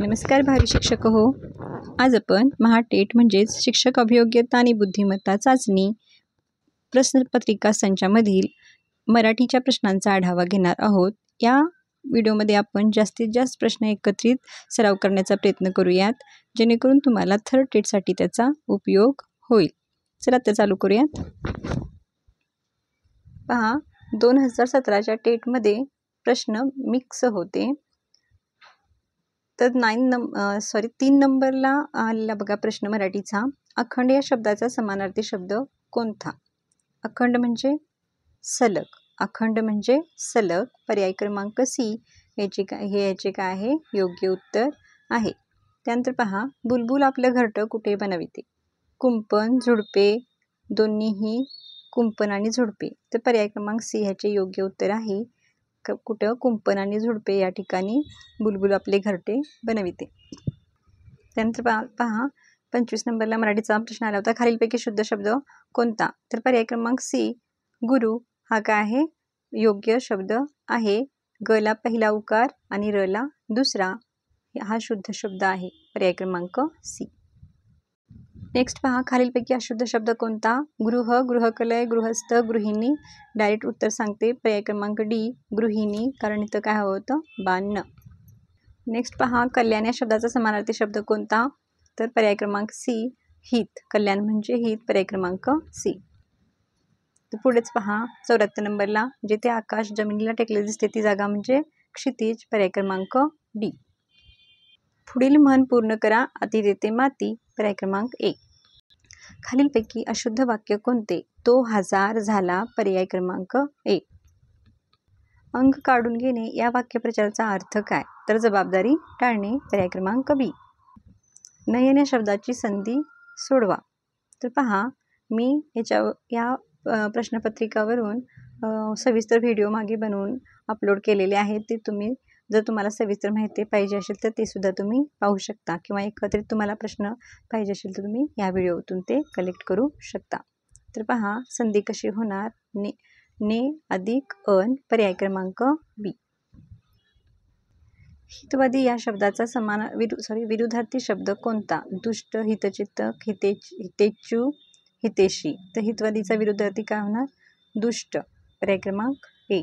नमस्कार भावी शिक्षक हो. आज आपण महाटेट म्हणजेच शिक्षक अभियोग्यता आणि बुद्धिमत्ता चाचणी प्रश्नपत्रिका संचामधील मराठीच्या प्रश्नांचा आढावा घेणार आहोत. या व्हिडिओमध्ये आपण जास्तीत जास्त प्रश्न एकत्रित सराव करण्याचा प्रयत्न करूयात, जेणेकरून तुम्हाला थर्ड टेटसाठी त्याचा उपयोग होईल. चला तर चालू करूयात. पहा, 2017च्या टेटमध्ये प्रश्न मिक्स होते. तर 3 नंबरला आलेला बघा प्रश्न मराठीचा. अखंड या शब्दाचा समानार्थी शब्द कोणता? अखंड म्हणजे सलग. अखंड म्हणजे सलग. पर्याय क्रमांक सी याचे काय आहे? योग्य उत्तर आहे. त्यानंतर पहा, बुलबुल आपलं घरटं कुठे बनविते? कुंपण, झुडपे, दोन्हीही कुंपण आणि झुडपे. तर पर्याय क्रमांक सी ह्याचे योग्य उत्तर आहे. कुठं? कुंपण आणि झुडपे या ठिकाणी बुलबुल आपले घरटे बनविते. त्यानंतर पहा, 25 नंबरला मराठीचा प्रश्न आला होता. खालीलपैकी शुद्ध शब्द कोणता? तर पर्याय क्रमांक सी गुरु हा काय आहे? योग्य शब्द आहे. ग ला पहिला उकार आणि र ला दुसरा हा शुद्ध शब्द आहे. पर्याय क्रमांक सी. नेक्स्ट पहा, खालीलपैकी अशुद्ध शब्द कोणता? गृह, गृहकलय, गृहस्थ, गृहिणी. डायरेक्ट उत्तर सांगते. पर्याय क्रमांक डी गृहिणी, कारण इथं काय हवं होतं? बाण. नेक्स्ट पहा, कल्याण या शब्दाचा समानार्थी शब्द कोणता? तर पर्याय क्रमांक सी हित. कल्याण म्हणजे हित. पर्याय क्रमांक सी. तर पुढेच पहा, 74 नंबरला जिथे आकाश जमिनीला टेकले दिसते ती जागा म्हणजे क्षितिज. पर्याय क्रमांक डी. पुढील म्हण पूर्ण करा. अति देते माती. पर्याय क्रमांक ए. खालीलपैकी अशुद्ध वाक्य कोणते? तो हजार झाला. पर्याय क्रमांक ए. अंग काढून घेणे या वाक्यप्रचाराचा अर्थ काय? तर जबाबदारी टाळणे. पर्याय क्रमांक बी. नयन या शब्दाची संधी सोडवा. तर पहा, मी या प्रश्नपत्रिकावरून सविस्तर व्हिडिओ मागे बनवून अपलोड केलेले आहेत. ते तुम्ही जर तुम्हाला सविस्तर माहिती पाहिजे असेल तर ते सुद्धा तुम्ही पाहू शकता, किंवा एकत्रित तुम्हाला प्रश्न पाहिजे असेल तर तुम्ही या व्हिडिओतून ते कलेक्ट करू शकता. तर पहा, संधी कशी होणार? ने अधिक अन. पर्याय क्रमांक बी. हितवादी या शब्दाचा विरुद्धार्थी शब्द कोणता? दुष्ट, हितचिंतक, हितेच्छू, हितेशी. तर हितवादीचा विरुद्धार्थी काय होणार? दुष्ट. पर्याय क्रमांक ए.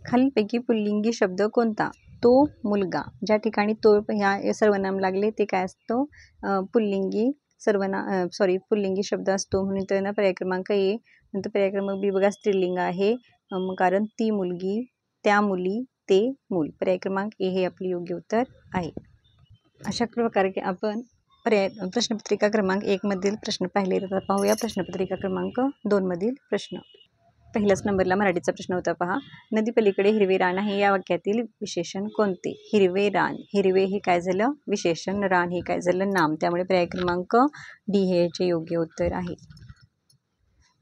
खालीलपैकी पुल्लिंगी शब्द कोणता? तो, मुलगा. ज्या ठिकाणी तो ह्या सर्वनाम लागले ते काय असतो? पुल्लिंगी पुल्लिंगी शब्द असतो. म्हणून तर ना पर्याय क्रमांक ए. नंतर पर्याय क्रमांक बी बघा, स्त्रीलिंग आहे. कारण ती मुलगी, त्या मुली, ते मूल. पर्याय क्रमांक ए हे आपले योग्य उत्तर आहे. अशा प्रकारे आपण प्रश्नपत्रिका क्रमांक 1 मधील प्रश्न पाहिले. तर पाहूया प्रश्नपत्रिका क्रमांक 2 मधील प्रश्न. पहिल्याच नंबरला मराठीचा प्रश्न होता. पहा, नदी पलीकडे हिरवे रान आहे या वाक्यातील विशेषण कोणते? हिरवे रान. हिरवे हे काय झालं? विशेषण. रान हे काय झालं? नाम. त्यामुळे पर्याय क्रमांक डी हे याचे योग्य उत्तर आहे.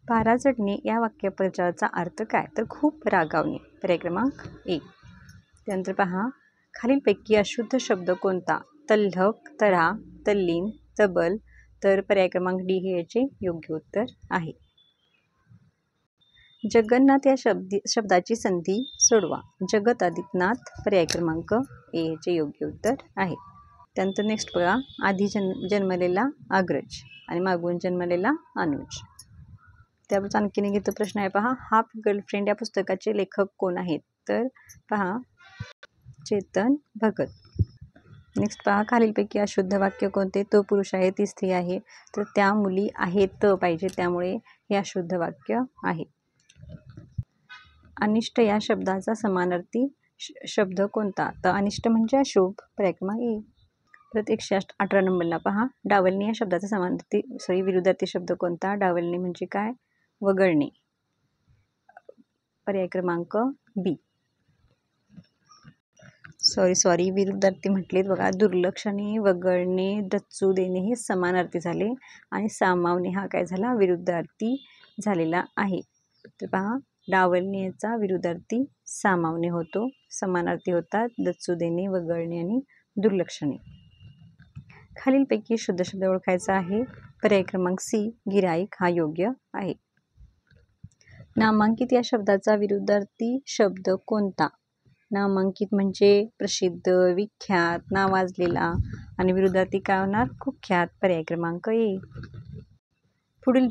पारा चढणे या वाक्यप्रचाराचा अर्थ काय? तर खूप रागावणे. पर्याय क्रमांक ए. त्यानंतर पहा, खालीलपैकी अशुद्ध शब्द कोणता? तल्लख, तऱ्हा, तल्लीन, तबल. तर पर्याय क्रमांक डी हे याचे योग्य उत्तर आहे. जगन्नाथ या शब्दाची संधी सोडवा. जगत अधिक नाथ. पर्याय क्रमांक ए याचे योग्य उत्तर आहे. त्यानंतर नेक्स्ट बघा, आधी जन्मलेला अग्रज आणि मागून जन्मलेला अनुज. त्याबद्दल आणखीन एक इथं प्रश्न आहे. पहा, हाफ गर्लफ्रेंड या पुस्तकाचे लेखक कोण आहेत? तर पहा, चेतन भगत. नेक्स्ट पहा, खालीलपैकी अशुद्ध वाक्य कोणते? तो पुरुष आहे, ती स्त्री आहे. तर त्या मुली आहेत पाहिजे, त्यामुळे हे अशुद्ध वाक्य आहे. अनिष्ट या शब्दाचा समानार्थी शब्द कोणता? तर अनिष्ट म्हणजे अशुभ. पर्याय क्रमांक ए. परत 118 नंबरला पहा, डावलणे या शब्दाचा विरुद्धार्थी शब्द कोणता? डावलणे म्हणजे काय? वगळणे. पर्याय क्रमांक बी. विरुद्धार्थी म्हटलेत बघा. दुर्लक्षणे, वगळणे, डच्चू देणे हे समानार्थी झाले आणि सामावणे हा काय झाला? विरुद्धार्थी झालेला आहे. तर पहा, डावलण्याचा विरुद्धार्थी सामावणे होतो. समानार्थी होतात डच्चू देणे, वगळणे आणि दुर्लक्षणे. खालीलपैकी शुद्ध शब्द ओळखायचा आहे. पर्याय क्रमांक सी गिराईक हा योग्य आहे. नामांकित या शब्दाचा विरुद्धार्थी शब्द कोणता? नामांकित म्हणजे प्रसिद्ध, विख्यात, नावाजलेला आणि विरुद्धार्थी काय होणार? कुख्यात. पर्याय क्रमांक ए. पुढील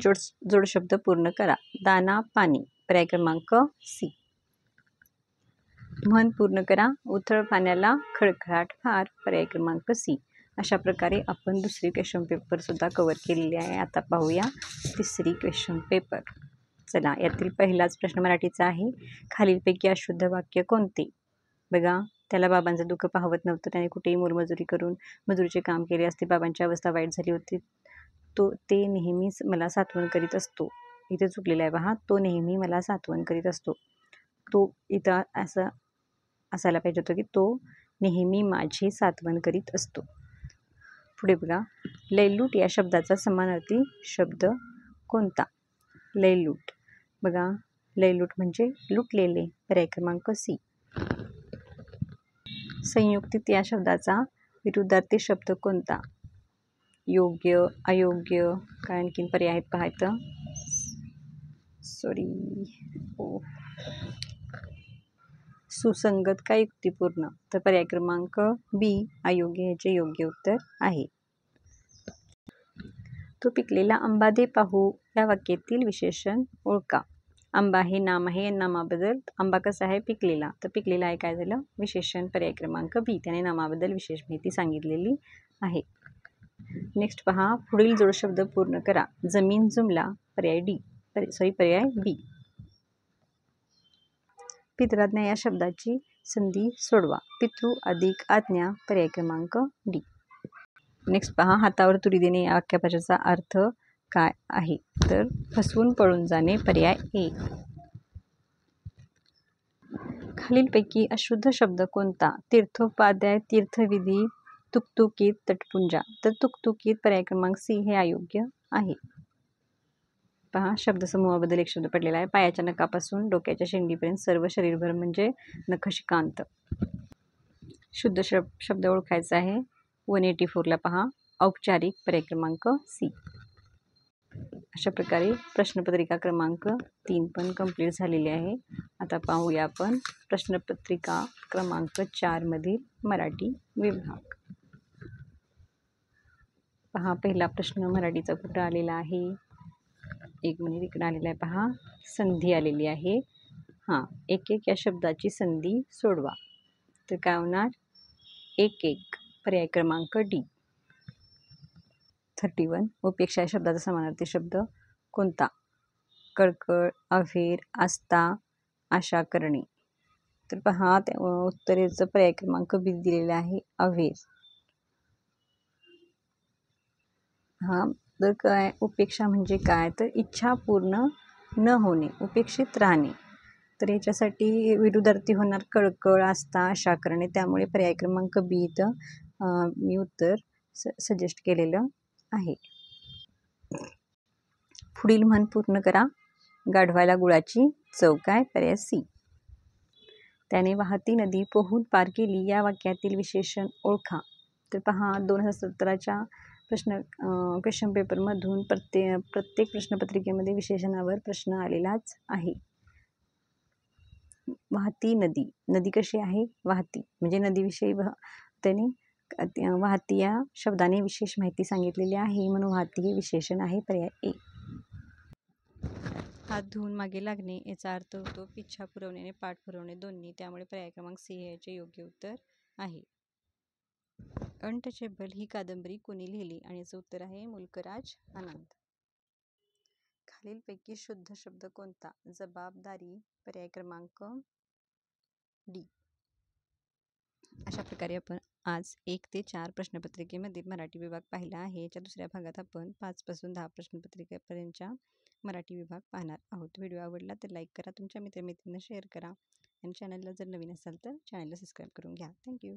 जोडशब्द पूर्ण करा. दाना, पाणी. पर्याय क्रमांक सी. म्हण पूर्ण करा. उथळ पाण्याला खळखळाट फार. पर्याय क्रमांक सी. अशा प्रकारे आपण दुसरी क्वेश्चन पेपर सुद्धा कव्हर केलेली आहे. आता पाहूया तिसरी क्वेश्चन पेपर. चला, यातील पहिलाच प्रश्न मराठीचा आहे. खालीलपैकी अशुद्ध वाक्य कोणते? बघा, त्याला बाबांचं दुःख पाहवत नव्हतं. त्याने कुठेही मोलमजुरी करून मजुरीचे काम केले असते. बाबांची अवस्था वाईट झाली होती. ते नेहमीच मला सात्वन करीत असतो. इथे चुकलेला आहे पहा. तो नेहमी मला सात्वन करीत असतो. तो इथं असं असायला पाहिजे होतं की तो नेहमी माझी सात्वन करीत असतो. पुढे बघा, लयलूट या शब्दाचा समानार्थी शब्द कोणता? लयलूट. बघा, लयलूट म्हणजे लुटलेले. पर्याय क्रमांक सी. संयुक्तिक या शब्दाचा विरुद्धार्थी शब्द कोणता? योग्य, अयोग्य. काय आणखीन पर्याय आहेत पाहायचं. सुसंगत का युक्तिपूर्ण? तर पर्याय क्रमांक बी, अयोग्य ह्याचे योग्य उत्तर आहे. तो पिकलेला आंबा दे पाहू या वाक्यातील विशेषण ओळखा. आंबा हे नाम आहे. नामाबद्दल आंबा कसा आहे? पिकलेला. तर पिकलेला आहे काय झालं? विशेषण. पर्याय क्रमांक बी. त्याने नामाबद्दल विशेष माहिती सांगितलेली आहे. नेक्स्ट पहा, पुढील जोडशब्द पूर्ण करा. जमीन जुमला. पर्याय डी. पर्याय बी. पितराज्ञा या शब्दाची संधी सोडवा. पितृ अधिक आज्ञा. पर्याय क्रमांक डी. नेक्स्ट पहा, हातावर तुरी देणे या वाक्यप्रचाराचा अर्थ काय आहे? तर फसवून पळून जाणे. पर्याय ए. खालीलपैकी अशुद्ध शब्द कोणता? तीर्थोपाध्याय, तीर्थविधी, तुकतुकीत, तटपुंजा. तर तुकतुकीत. पर्याय क्रमांक सी हे अयोग्य आहे. पहा, शब्दसमूहाबद्दल एक शब्द पडलेला आहे. पायाच्या नखापासून डोक्याच्या शेंडीपर्यंत सर्व शरीरभर म्हणजे नखशिकांत. शुद्ध शब्द ओळखायचा आहे. 184ला पहा, औपचारिक. पर्याय क्रमांक सी. अशा प्रकारे प्रश्नपत्रिका क्रमांक 3 पण कंप्लीट झालेली आहे. आता पाहूया आपण प्रश्नपत्रिका क्रमांक 4 मधील मराठी विभाग. पहा, पहिला प्रश्न मराठीचा कुठं आलेला आहे? एक मिनिट, इकडे आलेला आहे पहा. संधी आलेली आहे. हां, एक एक या शब्दाची संधी सोडवा. तर काय होणार? एक एक. पर्याय क्रमांक डी. 31. उपेक्षा या शब्दाचा समानार्थी शब्द कोणता? कळकळ, अव्हेर, आस्था, आशा करणे. तर पहा, उत्तरेचं पर्याय क्रमांक बी दिलेला आहे, अव्हेर. हा, तर काय उपेक्षा म्हणजे काय? तर इच्छा पूर्ण न होणे, उपेक्षित राहणे. तर याच्यासाठी विरुद्धार्थी होणार कळकळ, आस्था, आशा करणे. त्यामुळे पर्याय क्रमांक बी इथं मी उत्तर सजेस्ट केलेलं आहे. पुढील म्हण पूर्ण करा. गाढवाला गुळाची चव. काय? पर्याय सी. त्याने वाहती नदी पोहून पार केली या वाक्यातील विशेषण ओळखा. तर पहा, 2017च्या क्वेश्चन पेपरमधून प्रत्येक प्रश्नपत्रिकेमध्ये विशेषणावर प्रश्न आलेलाच आहे. वाहती नदी. नदी कशी आहे? वाहती. म्हणजे नदीविषयी त्याने वाहती या शब्दाने विशेष माहिती सांगितलेली आहे, म्हणून वाहती हे विशेषण आहे. पर्याय ए. हात धुवून मागे लागणे याचा अर्थ होतो पिच्छा पुरवणे, पाठ पुरवणे दोन्ही. त्यामुळे पर्याय क्रमांक सी याचे योग्य उत्तर आहे. अनटचेबल ही कादंबरी कोणी लिहिली? आणि याचं उत्तर आहे मुल्कराज आनंद. खालीलपैकी शुद्ध शब्द कोणता? जबाबदारी. पर्याय क्रमांक डी. अशा प्रकारे आपण आज 1 ते 4 प्रश्नपत्रिकेमध्ये मराठी विभाग पाहिला आहे. याच्या दुसऱ्या भागात आपण 5 पासून 10 प्रश्नपत्रिकेपर्यंतच्या मराठी विभाग पाहणार आहोत. व्हिडिओ आवडला तर लाईक करा, तुमच्या मित्रमैत्रिणींना शेअर करा आणि चॅनलला जर नवीन असाल तर चॅनलला सबस्क्राईब करून घ्या. थँक्यू.